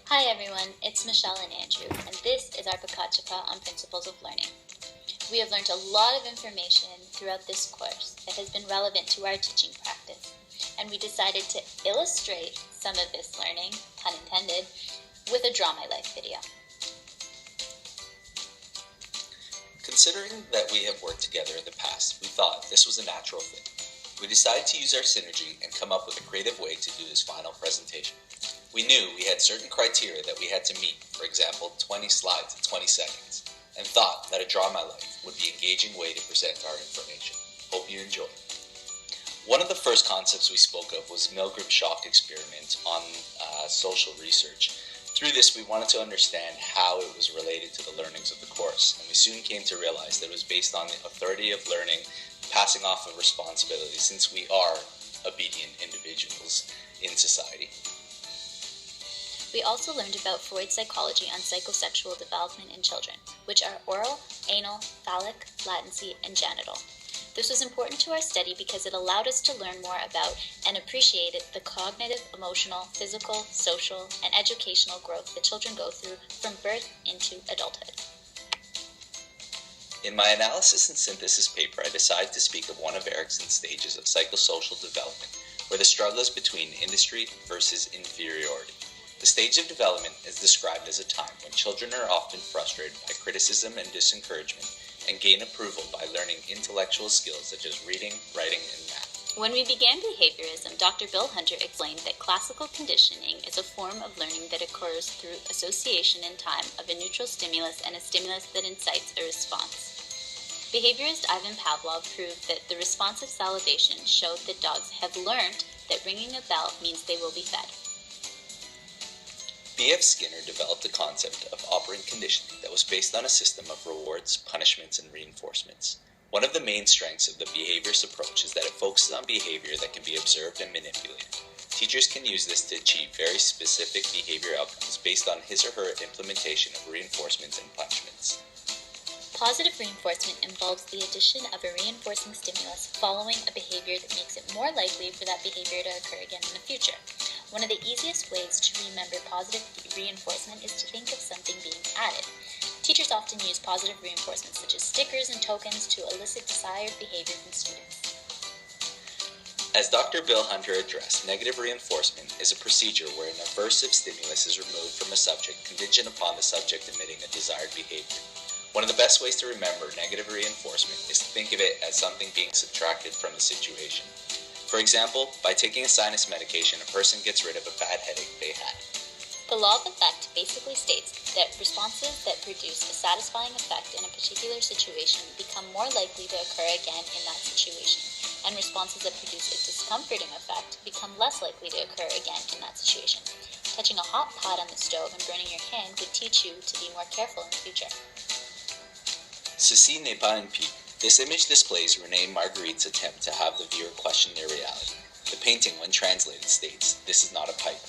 Hi everyone, it's Michelle and Andrew, and this is our Pecha on Principles of Learning. We have learned a lot of information throughout this course that has been relevant to our teaching practice, and we decided to illustrate some of this learning, pun intended, with a Draw My Life video. Considering that we have worked together in the past, we thought this was a natural fit. We decided to use our synergy and come up with a creative way to do this final presentation. We knew we had certain criteria that we had to meet, for example, 20 slides in 20 seconds, and thought that a Draw My Life would be an engaging way to present our information. Hope you enjoy. One of the first concepts we spoke of was Milgram shock experiment on social research. Through this, we wanted to understand how it was related to the learnings of the course, and we soon came to realize that it was based on the authority of learning, passing off of responsibility, since we are obedient individuals in society. We also learned about Freud's psychology on psychosexual development in children, which are oral, anal, phallic, latency, and genital. This was important to our study because it allowed us to learn more about and appreciate the cognitive, emotional, physical, social, and educational growth that children go through from birth into adulthood. In my analysis and synthesis paper, I decided to speak of one of Erikson's stages of psychosocial development, where the struggle is between industry versus inferiority. The stage of development is described as a time when children are often frustrated by criticism and disencouragement and gain approval by learning intellectual skills such as reading, writing, and math. When we began behaviorism, Dr. Bill Hunter explained that classical conditioning is a form of learning that occurs through association in time of a neutral stimulus and a stimulus that incites a response. Behaviorist Ivan Pavlov proved that the response of salivation showed that dogs have learned that ringing a bell means they will be fed. B.F. Skinner developed a concept of operant conditioning that was based on a system of rewards, punishments, and reinforcements. One of the main strengths of the behaviorist approach is that it focuses on behavior that can be observed and manipulated. Teachers can use this to achieve very specific behavior outcomes based on his or her implementation of reinforcements and punishments. Positive reinforcement involves the addition of a reinforcing stimulus following a behavior that makes it more likely for that behavior to occur again in the future. One of the easiest ways to remember positive reinforcement is to think of something being added. Teachers often use positive reinforcement such as stickers and tokens to elicit desired behavior from students. As Dr. Bill Hunter addressed, negative reinforcement is a procedure where an aversive stimulus is removed from a subject contingent upon the subject emitting a desired behavior. One of the best ways to remember negative reinforcement is to think of it as something being subtracted from the situation. For example, by taking a sinus medication, a person gets rid of a bad headache they had. The law of effect basically states that responses that produce a satisfying effect in a particular situation become more likely to occur again in that situation, and responses that produce a discomforting effect become less likely to occur again in that situation. Touching a hot pot on the stove and burning your hand would teach you to be more careful in the future. Ceci n'est pas une pipe. This image displays René Magritte's attempt to have the viewer question their reality. The painting, when translated, states, "This is not a pipe."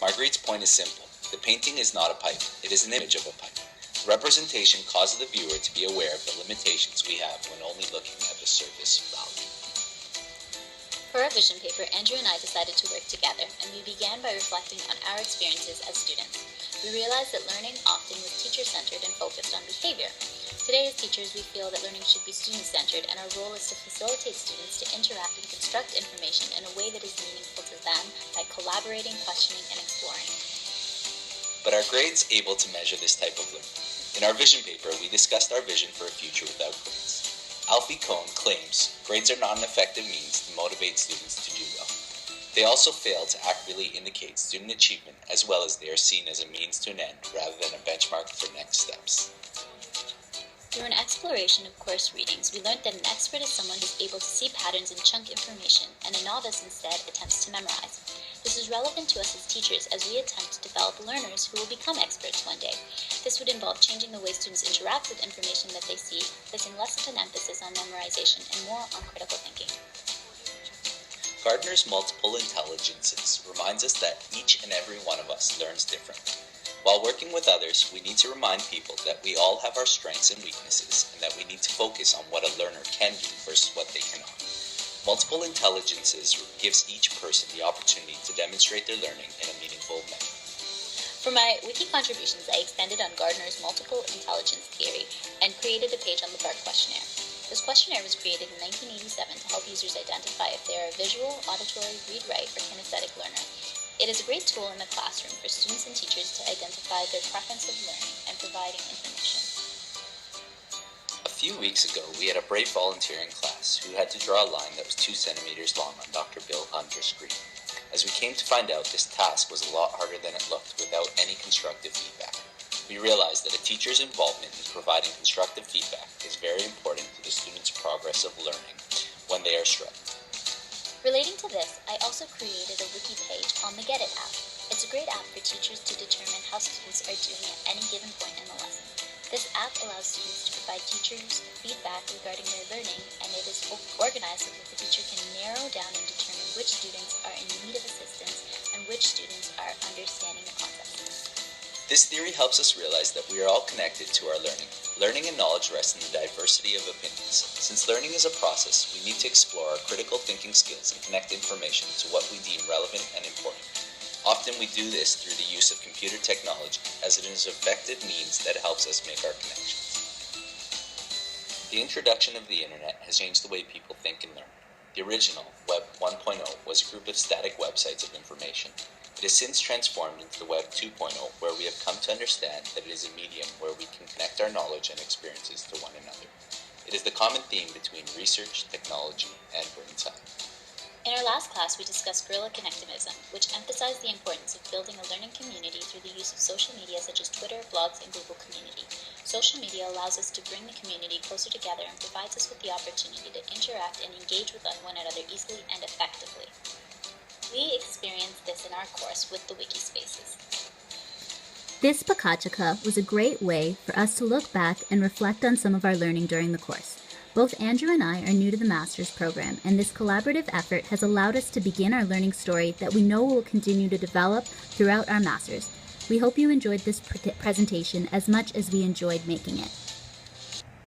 Magritte's point is simple. The painting is not a pipe. It is an image of a pipe. The representation causes the viewer to be aware of the limitations we have when only looking at the surface value. For our vision paper, Andrew and I decided to work together, and we began by reflecting on our experiences as students. We realized that learning often was teacher-centered and focused on behavior. Today, as teachers, we feel that learning should be student-centered, and our role is to facilitate students to interact and construct information in a way that is meaningful to them by collaborating, questioning, and exploring. But are grades able to measure this type of learning? In our vision paper, we discussed our vision for a future without grades. Alfie Kohn claims grades are not an effective means to motivate students to do well. They also fail to accurately indicate student achievement, as well as they are seen as a means to an end rather than a benchmark for next steps. Through an exploration of course readings, we learned that an expert is someone who's able to see patterns and chunk information, and a novice instead attempts to memorize. This is relevant to us as teachers as we attempt to develop learners who will become experts one day. This would involve changing the way students interact with information that they see, placing less of an emphasis on memorization and more on critical thinking. Gardner's multiple intelligences reminds us that each and every one of us learns differently. While working with others, we need to remind people that we all have our strengths and weaknesses, and that we need to focus on what a learner can do versus what they cannot. Multiple intelligences gives each person the opportunity to demonstrate their learning in a meaningful manner. For my wiki contributions, I expanded on Gardner's multiple intelligence theory and created a page on the BART questionnaire. This questionnaire was created in 1987 to help users identify if they are a visual, auditory, read-write, or kinesthetic learner. It is a great tool in the classroom for students and teachers to identify their preference of learning and providing information. A few weeks ago, we had a brave volunteer in class who had to draw a line that was 2 centimeters long on Dr. Bill Hunter's screen. As we came to find out, this task was a lot harder than it looked without any constructive feedback. We realized that a teacher's involvement in providing constructive feedback is very important to the students' progress of learning when they are struggling. Relating to this, I also created a wiki page on the Get It app. It's a great app for teachers to determine how students are doing at any given point in the lesson. This app allows students to provide teachers feedback regarding their learning, and it is organized so that the teacher can narrow down and determine which students are in need of assistance and which students are understanding the concepts. This theory helps us realize that we are all connected to our learning. Learning and knowledge rest in the diversity of opinions. Since learning is a process, we need to explore our critical thinking skills and connect information to what we deem relevant and important. Often we do this through the use of computer technology, as it is an effective means that helps us make our connections. The introduction of the internet has changed the way people think and learn. The original, Web 1.0, was a group of static websites of information. It has since transformed into the Web 2.0, where we have come to understand that it is a medium where we can connect our knowledge and experiences to one another. It is the common theme between research, technology, and brain science. In our last class, we discussed guerrilla connectivism, which emphasized the importance of building a learning community through the use of social media such as Twitter, blogs, and Google Community. Social media allows us to bring the community closer together and provides us with the opportunity to interact and engage with one another easily and effectively. We experienced this in our course with the wiki spaces. This Pecha was a great way for us to look back and reflect on some of our learning during the course. Both Andrew and I are new to the master's program, and this collaborative effort has allowed us to begin our learning story that we know will continue to develop throughout our master's. We hope you enjoyed this presentation as much as we enjoyed making it.